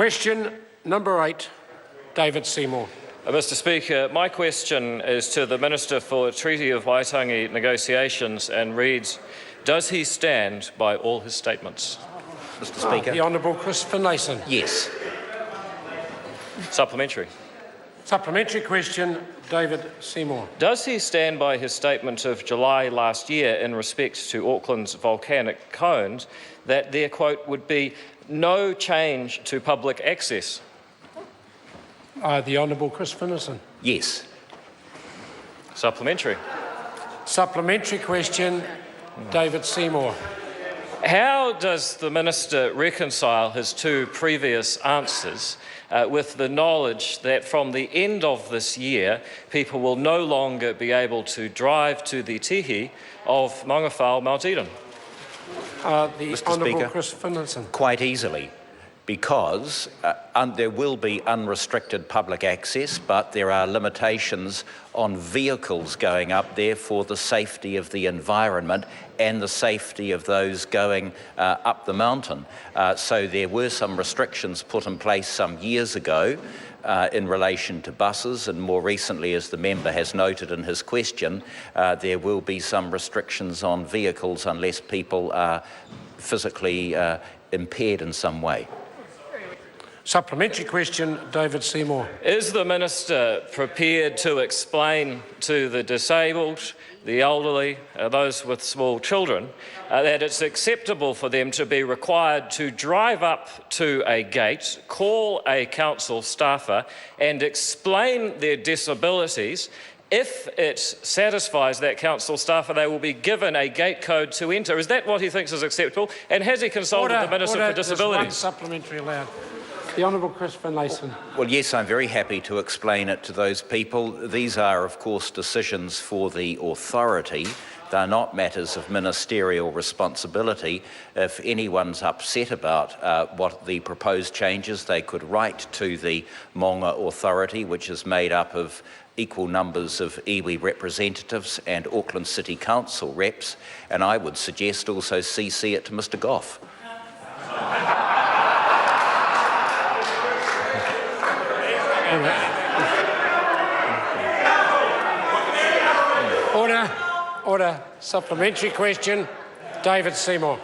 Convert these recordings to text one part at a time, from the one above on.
Question number 8, David Seymour. Mr Speaker, my question is to the Minister for Treaty of Waitangi negotiations and reads, does he stand by all his statements? Mr Speaker. The Honourable Christopher Nason. Yes. Supplementary. Supplementary question, David Seymour. Does he stand by his statement of July last year in respect to Auckland's volcanic cones that there, quote, would be no change to public access? The Honourable Christopher Nason. Yes. Supplementary. Supplementary question, David Seymour. How does the Minister reconcile his two previous answers with the knowledge that from the end of this year, people will no longer be able to drive to the tihi of Mangawhao, Mount Eden? The Honourable Christopher Nason. Quite easily, because there will be unrestricted public access, but there are limitations on vehicles going up there for the safety of the environment and the safety of those going up the mountain. So there were some restrictions put in place some years ago in relation to buses, and more recently, as the member has noted in his question, there will be some restrictions on vehicles unless people are physically impaired in some way. Supplementary question, David Seymour. Is the Minister prepared to explain to the disabled, the elderly, those with small children, that it's acceptable for them to be required to drive up to a gate, call a council staffer and explain their disabilities? If it satisfies that council staffer, they will be given a gate code to enter. Is that what he thinks is acceptable? And has he consulted the Minister for Disabilities? There's one supplementary allowed. The Honourable Christopher Nason. Well, yes, I'm very happy to explain it to those people. These are, of course, decisions for the authority. They're not matters of ministerial responsibility. If anyone's upset about what the proposed changes, they could write to the Maunga Authority, which is made up of equal numbers of iwi representatives and Auckland City Council reps, and I would suggest also CC it to Mr Goff. Order. Supplementary question, David Seymour.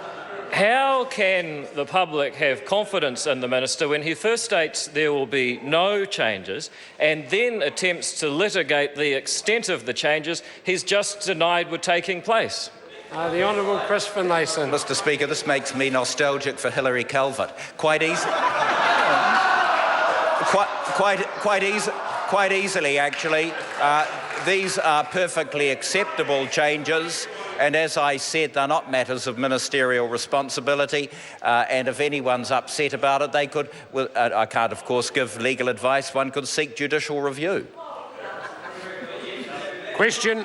How can the public have confidence in the Minister when he first states there will be no changes and then attempts to litigate the extent of the changes he's just denied were taking place? The Honourable Christopher Nason. Mr Speaker, this makes me nostalgic for Hilary Calvert. Quite easily, actually. These are perfectly acceptable changes, and as I said, they're not matters of ministerial responsibility, and if anyone's upset about it, they could, well, I can't, of course, give legal advice, one could seek judicial review. Question